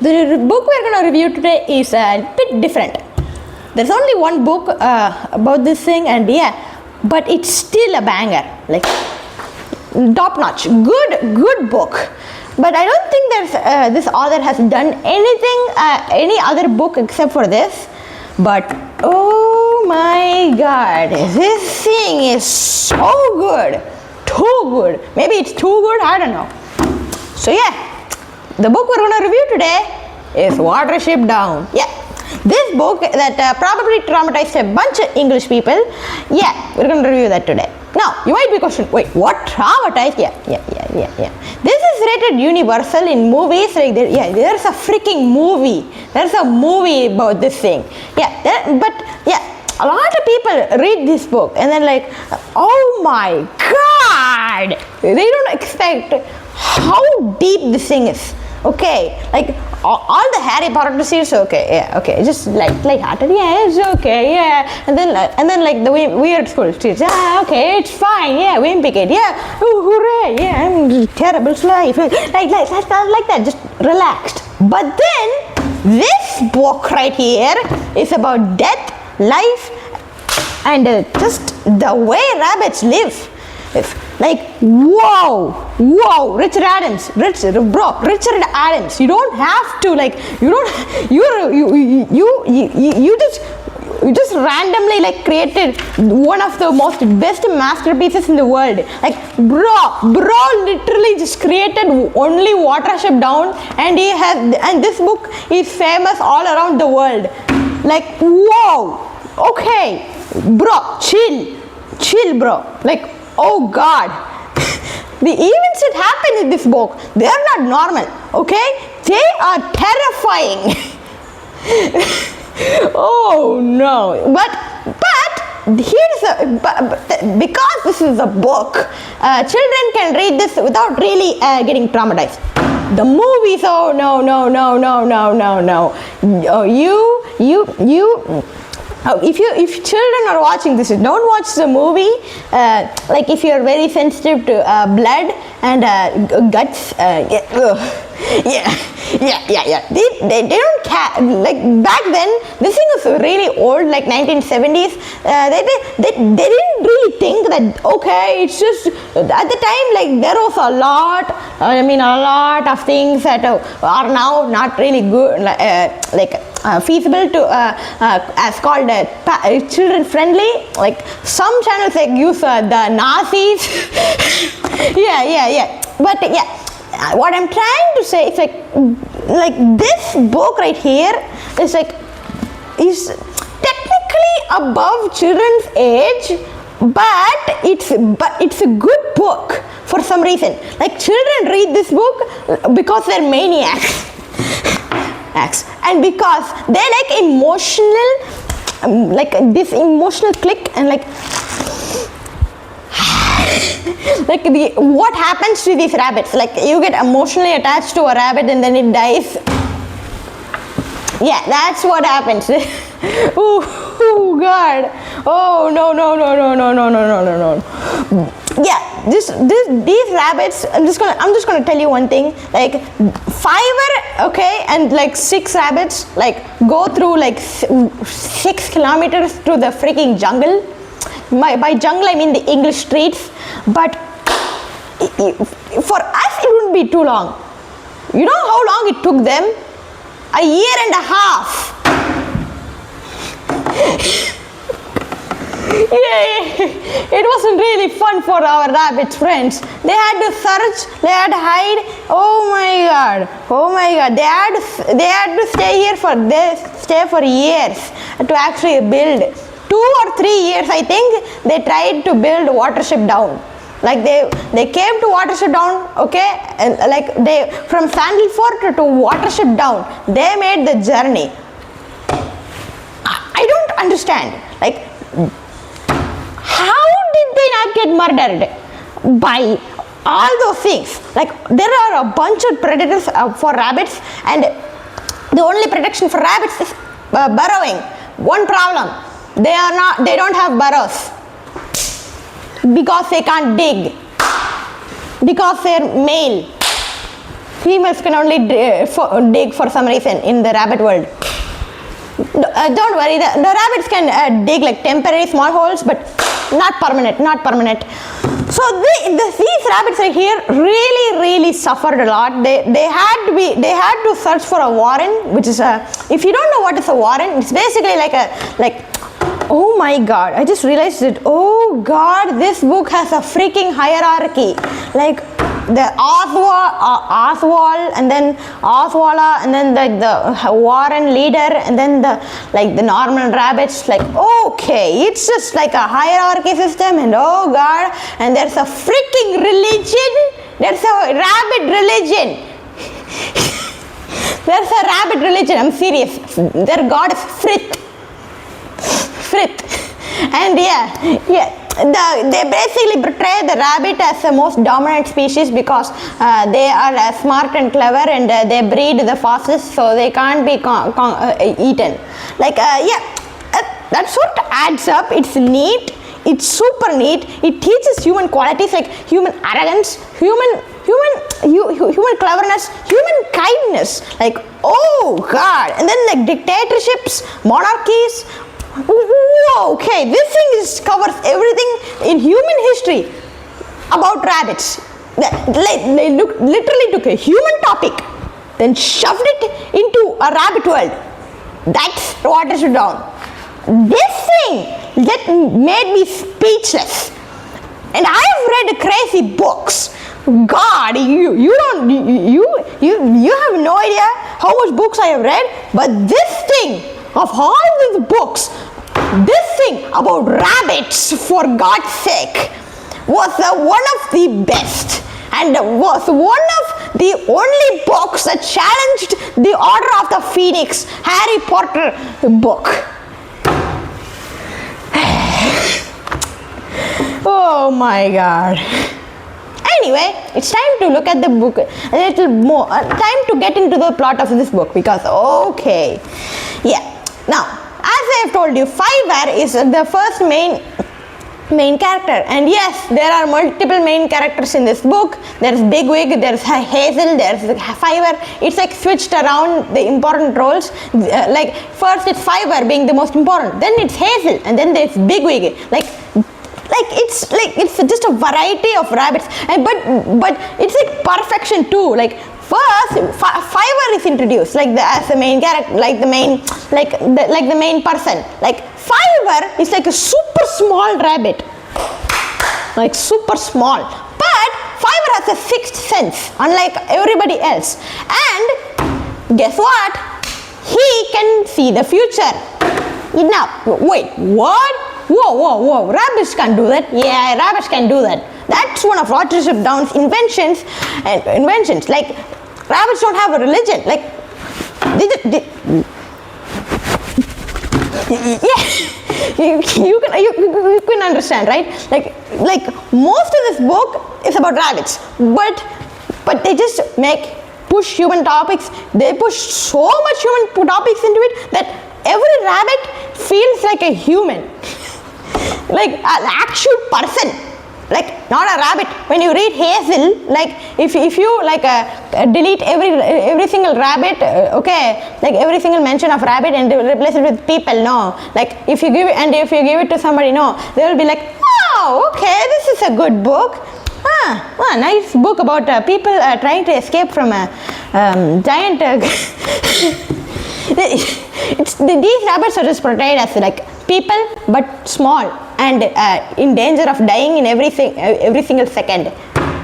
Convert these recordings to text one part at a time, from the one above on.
The book we're going to review today is a bit different. There's only one book about this thing, and but it's still a banger, like top notch, good book. But I don't think there's this author has done anything, any other book except for this. But oh my God, this thing is so good, too good. Maybe it's too good, I don't know. So the book we're going to review today is Watership Down. This book that probably traumatized a bunch of English people. We're going to review that today. Now, you might be questioning, wait, what traumatized? This is rated universal in movies. Like there's a freaking movie. There's a movie about this thing. A lot of people read this book and then like, oh my God, they don't expect how deep this thing is. Okay, like all the Harry Potter series, okay, just light-hearted, it's okay, and then like the weird school series, okay, it's fine, Wimpy Kid, hooray, I'm terrible life, like that, just relaxed. But then this book right here is about death, life, and just the way rabbits live. Like whoa, Richard Adams. You don't have to you just randomly like created one of the most best masterpieces in the world. Like bro literally just created only Watership Down, and this book is famous all around the world. Like whoa, okay, bro, chill, bro. Like, oh God, the events that happen in this book, they are not normal, okay? They are terrifying. Oh no, but because this is a book, children can read this without really getting traumatized. The movies, oh no. If children are watching this, don't watch the movie. Like if you're very sensitive to blood and guts, They don't care. Like back then, this thing was really old, like 1970s. They didn't really think that okay, it's just at the time like there was a lot. I mean, a lot of things that are now not really good, feasible to as called children friendly. Like some channels like use the Nazis. But what I'm trying to say is like this book right here is technically above children's age, but it's a good book for some reason. Like children read this book because they're maniacs. And because they like emotional, like this emotional click and like what happens to these rabbits, like you get emotionally attached to a rabbit and then it dies. That's what happens. Oh God, oh no. These rabbits, I'm just gonna tell you one thing, like 5 and like 6 rabbits like go through like 6 kilometers through the freaking jungle. By jungle I mean the English streets, but for us it wouldn't be too long. You know how long it took them? A year and a half. It wasn't really fun for our rabbit friends. They had to search, they had to hide. Oh my God, they had to stay for years to actually build. 2 or 3 years, I think, they tried to build Watership Down. Like they came to Watership Down, and like they from Sandalford to Watership Down, they made the journey. I don't understand. Like, how did they not get murdered by all those things? Like there are a bunch of predators for rabbits, and the only protection for rabbits is burrowing. One problem. They don't have burrows because they can't dig, because they're male. females can only dig for some reason in the rabbit world. Don't worry, the rabbits can dig like temporary small holes, but not permanent. So these rabbits right here really suffered a lot. They had to search for a warren, which is if you don't know what is a warren, it's basically like oh my god, I just realized it. Oh god, this book has a freaking hierarchy. Like the Oswald, and then Oswala, and then the Warren leader, and then the normal rabbits. Like, okay, it's just like a hierarchy system, and oh god, and there's a freaking religion. There's a rabbit religion. There's a rabbit religion. I'm serious. Their god is Frith. And they basically portray the rabbit as the most dominant species because they are smart and clever, and they breed the fastest, so they can't be eaten. Like that sort of adds up. It's neat. It's super neat. It teaches human qualities like human arrogance, human cleverness, human kindness. Like, oh god. And then like dictatorships, monarchies. Whoa, okay, this thing covers everything in human history about rabbits. They literally took a human topic, then shoved it into a rabbit world. That's Watership Down. This thing that made me speechless. And I've read crazy books. God, you have no idea how much books I have read, but this thing, of all these books, this thing about rabbits, for God's sake, was one of the best, and was one of the only books that challenged the Order of the Phoenix, Harry Potter book. Oh my God. Anyway, it's time to look at the book a little more. Time to get into the plot of this book because, okay. Yeah. Now, as I have told you, Fiverr is the first main character, and yes, there are multiple main characters in this book. There's Bigwig, there's Hazel, there's Fiverr. It's like switched around the important roles. Like first it's Fiverr being the most important, then it's Hazel, and then there's Bigwig. It's just a variety of rabbits, and but it's like perfection too. Like first, Fiverr is introduced as the main character, the main person. Like Fiverr is like a super small rabbit, like super small. But Fiverr has a sixth sense, unlike everybody else. And guess what? He can see the future. Now, wait, what? Whoa, rabbits can do that? Yeah, rabbits can do that. That's one of Watership Down's inventions. Like, rabbits don't have a religion. Like, you can understand, right? Like most of this book is about rabbits, but they just push human topics. They push so much human topics into it that every rabbit feels like a human. Like an actual person, like not a rabbit. When you read Hazel, like if you delete every single rabbit, okay, like every single mention of rabbit and replace it with people, no. Like if you give it to somebody, no, they will be like, oh, okay, this is a good book. Nice book about people trying to escape from a giant. These rabbits are just portrayed as like people, but small and in danger of dying in every single second.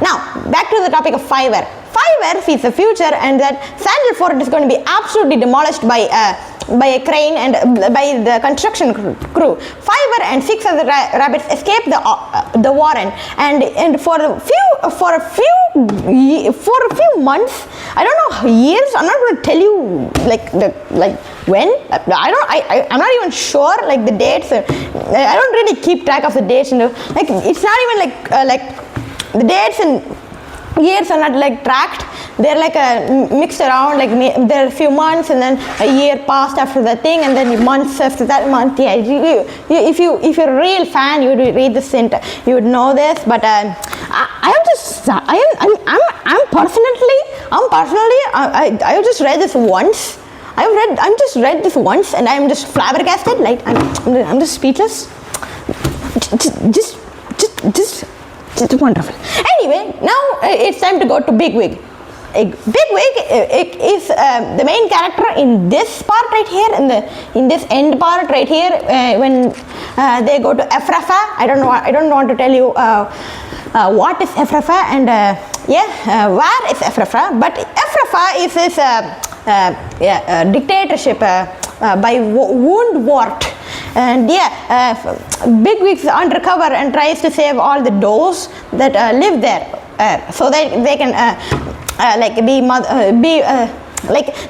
Now, back to the topic of Fiverr. Fiverr sees the future, and that Sandal Fort is going to be absolutely demolished by a crane and by the construction crew. Fiverr and 6 other rabbits escape the warren, and for a few months, I don't know, years. I'm not going to tell you like when. I'm not even sure like the dates. I don't really keep track of the dates, and like it's not even like the dates and years are not like tracked. They're like mixed around. Like there are a few months, and then a year passed after that thing, and then months after that month. Yeah, if you're a real fan, you would read this, you would know this. But I have just read this once. I'm just read this once, and I'm just flabbergasted. Like I'm just speechless. Just wonderful. Anyway, now it's time to go to Bigwig. Bigwig is the main character in this part right here, in this end part right here, when they go to Ephrathah. I don't want to tell you what is Ephrathah and where is Ephrathah, but Ephrathah is this dictatorship by Woundwort. And Bigwig's undercover and tries to save all the does that live there, so that they can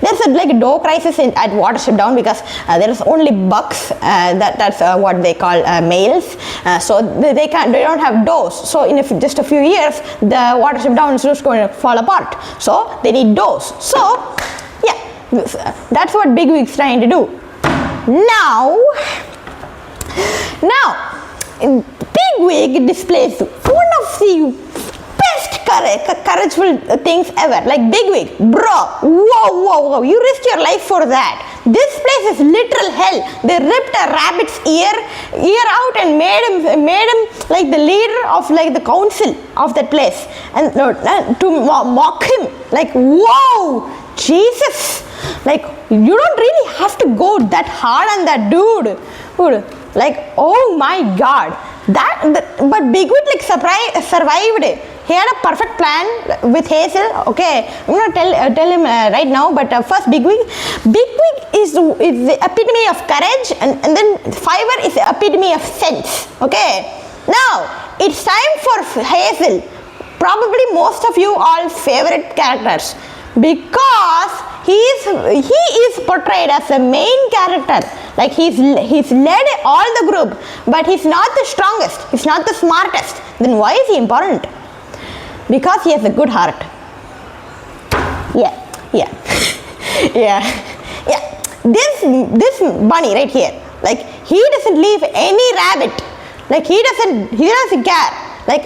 there's a doe crisis at Watership Down, because there is only bucks, that's what they call males, so they don't have does. So in just a few years, the Watership Down is just going to fall apart. So they need does. So yeah, that's what Bigwig's trying to do. Now Bigwig displays one of the best courageful things ever. Like, Bigwig, bro, whoa, you risked your life for that. This place is literal hell. They ripped a rabbit's ear out and made him like the leader of like the council of that place, and to mock him. Like, whoa, Jesus, like, you don't really have to go that hard on that dude. Like, oh my God, but Bigwig like survived. He had a perfect plan with Hazel. Okay, I'm gonna tell him right now. But first, Bigwig is the epitome of courage, and then Fiverr is the epitome of sense. Okay, now it's time for Hazel. Probably most of you all favorite characters, because he is portrayed as the main character. Like, he's led all the group, but he's not the strongest. He's not the smartest. Then why is he important? Because he has a good heart. Yeah. This bunny right here, like, he doesn't leave any rabbit. Like, he doesn't care. Like,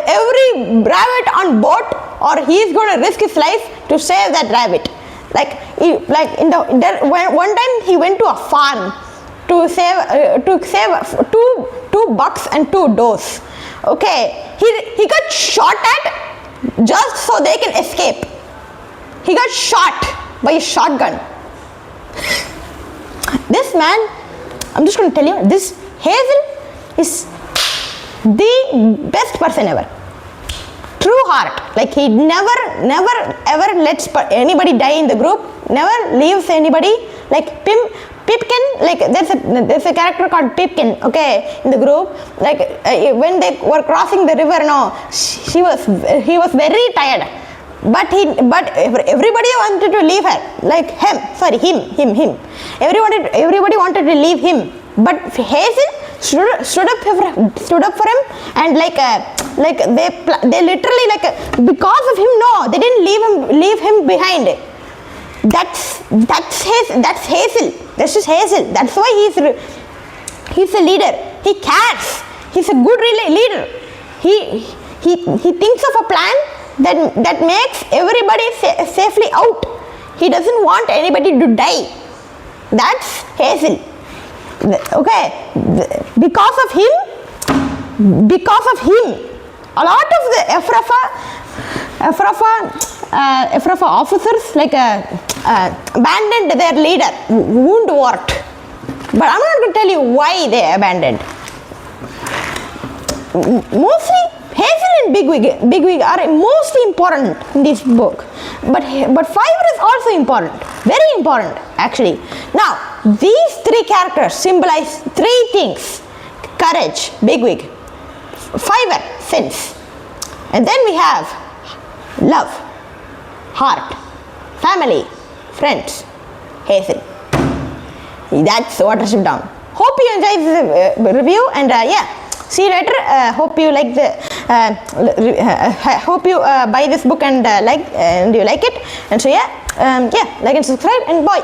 every rabbit on boat, or he's going to risk his life to save that rabbit. Like, one time he went to a farm to save two bucks and 2 does. Okay, he got shot at just so they can escape. He got shot by a shotgun. This man, I'm just going to tell you, this Hazel is the best person ever. True heart. Like, he never ever lets anybody die in the group. Never leaves anybody. Like Pipkin, like there's a character called Pipkin, okay, in the group. Like, when they were crossing the river, he was very tired. But everybody wanted to leave her. Like, him. Everybody wanted to leave him. But Hazel stood up for him, and they literally, like, because of him, they didn't leave him behind. That's Hazel. That's just Hazel. That's why he's a leader. He cares. He's a good leader. He thinks of a plan that makes everybody safely out. He doesn't want anybody to die. That's Hazel. Okay, because of him, a lot of the Ephrathah officers abandoned their leader, Woundwort. But I'm not going to tell you why they abandoned. Mostly, Hazel and Bigwig are mostly important in this book. But Fiverr is also important, very important actually. Now, these 3 characters symbolize 3 things: courage, Bigwig; Fiverr, sense; and then we have love, heart; family, friends, Hazel. That's Watership Down. Hope you enjoyed this review, and see you later. Hope you like hope you buy this book and you like it. And so like and subscribe, and bye.